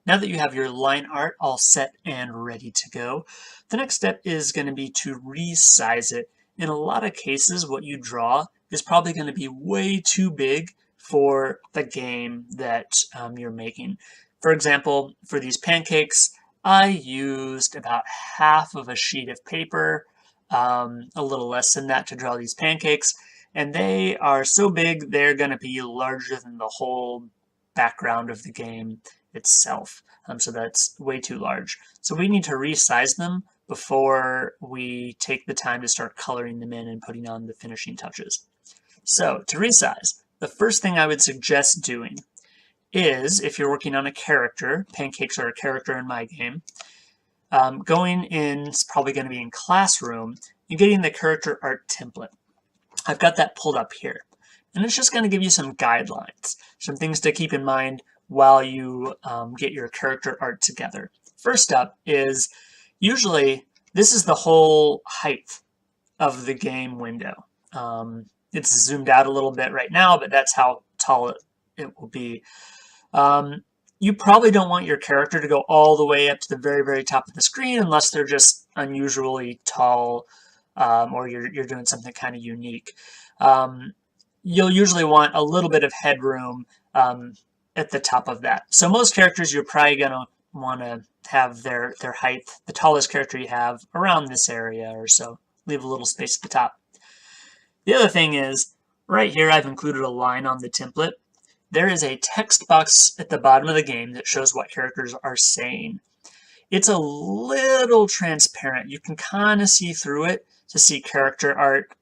Now that you have your line art all set and ready to go, the next step is going to be to resize it. In a lot of cases, what you draw is probably going to be way too big for the game that you're making. For example, for these pancakes, I used about half of a sheet of paper, a little less than that to draw these pancakes, and they are so big they're going to be larger than the whole background of the game itself. So that's way too large. So we need to resize them before we take the time to start coloring them in and putting on the finishing touches. So to resize, the first thing I would suggest doing is, if you're working on a character, pancakes are a character in my game, going in, it's probably going to be in Classroom, and getting the character art template. I've got that pulled up here. And it's just going to give you some guidelines, some things to keep in mind while you get your character art together. First up is, usually this is the whole height of the game window. It's zoomed out a little bit right now, but that's how tall it will be. You probably don't want your character to go all the way up to the very, very top of the screen unless they're just unusually tall, or you're doing something kind of unique. You'll usually want a little bit of headroom at the top of that. So most characters, you're probably going to want to have their height, the tallest character you have, around this area or so. Leave a little space at the top. The other thing is, right here I've included a line on the template. There is a text box at the bottom of the game that shows what characters are saying. It's a little transparent. You can kind of see through it to see character art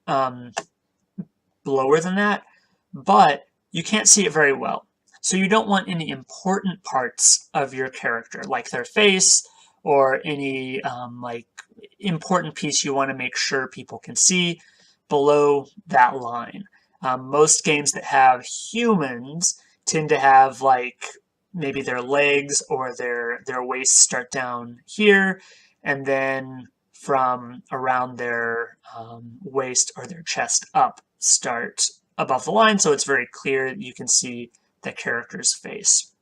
lower than that, but you can't see it very well. So you don't want any important parts of your character, like their face or any like important piece you want to make sure people can see below that line. Most games that have humans tend to have like maybe their legs or their waist start down here, and then from around their waist or their chest up start above the line, so it's very clear that you can see the character's face.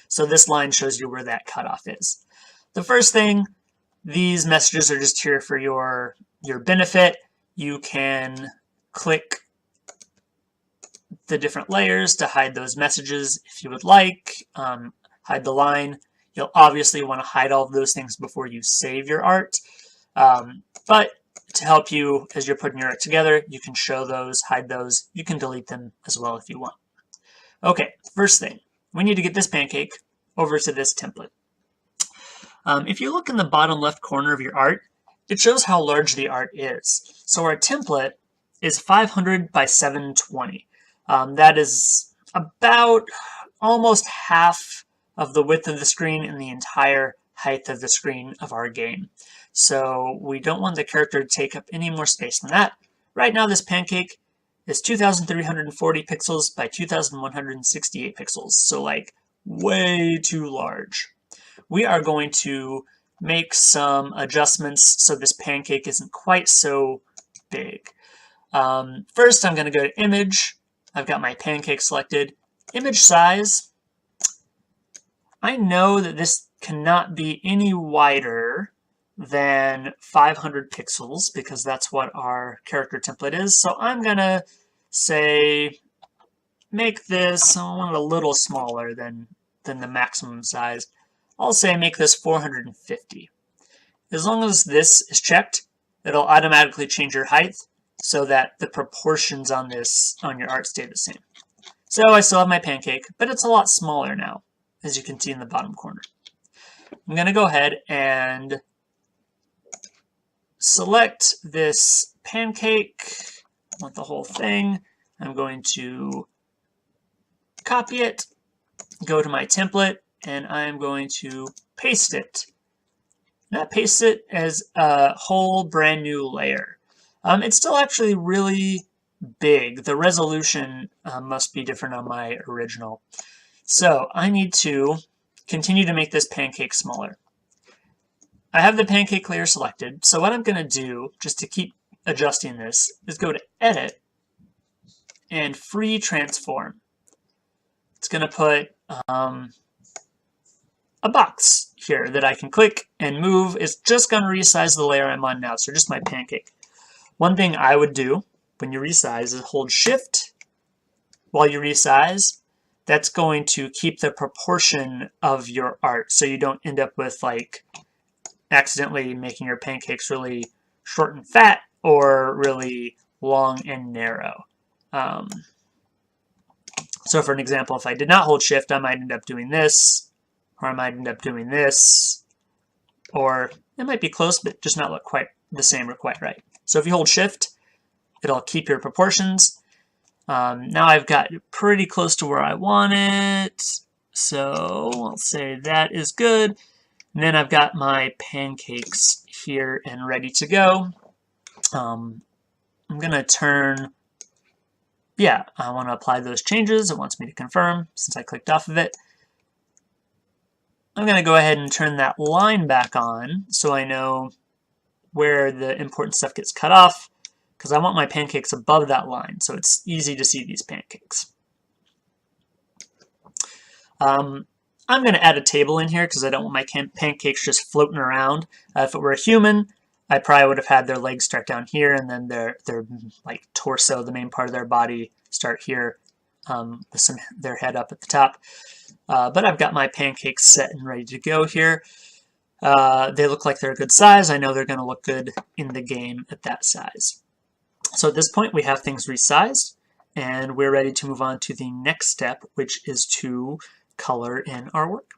So this line shows you where that cutoff is. The first thing, these messages are just here for your benefit. You can click the different layers to hide those messages if you would like. Hide the line. You'll obviously want to hide all of those things before you save your art. But to help you as you're putting your art together, you can show those, hide those. You can delete them as well if you want. Okay, first thing, we need to get this pancake over to this template. If you look in the bottom left corner of your art, it shows how large the art is. So our template is 500 by 720. That is about almost half of the width of the screen and the entire height of the screen of our game. So we don't want the character to take up any more space than that. Right now this pancake is 2,340 pixels by 2,168 pixels. So like way too large. We are going to make some adjustments so this pancake isn't quite so big. First I'm going to go to Image. I've got my pancake selected. Image size. I know that this cannot be any wider than 500 pixels because that's what our character template is. So I'm going to say make this, I want it a little smaller than the maximum size. I'll say make this 450. As long as this is checked, it'll automatically change your height so that the proportions on your art stay the same. So I still have my pancake, but it's a lot smaller now, as you can see in the bottom corner. I'm going to go ahead and select this pancake. I want the whole thing. I'm going to copy it, go to my template, and I'm going to paste it. That pastes it as a whole brand new layer. It's still actually really big. The resolution must be different on my original. So I need to continue to make this pancake smaller. I have the pancake layer selected, so what I'm going to do, just to keep adjusting this, is go to Edit and Free Transform. It's going to put a box here that I can click and move. It's just going to resize the layer I'm on now, so just my pancake. One thing I would do when you resize is hold Shift while you resize. That's going to keep the proportion of your art so you don't end up with like accidentally making your pancakes really short and fat or really long and narrow. So for an example, if I did not hold Shift, I might end up doing this, or I might end up doing this, or it might be close, but just not look quite the same or quite right. So if you hold Shift, it'll keep your proportions. Now I've got pretty close to where I want it, so I'll say that is good. And then I've got my pancakes here and ready to go. I'm going to turn, yeah, I want to apply those changes. It wants me to confirm since I clicked off of it. I'm going to go ahead and turn that line back on so I know where the important stuff gets cut off, because I want my pancakes above that line so it's easy to see these pancakes. I'm going to add a table in here because I don't want my pancakes just floating around. If it were a human, I probably would have had their legs start down here and then their like torso, the main part of their body, start here with their head up at the top. But I've got my pancakes set and ready to go here. They look like they're a good size. I know they're going to look good in the game at that size. So at this point, we have things resized, and we're ready to move on to the next step, which is to color in our work.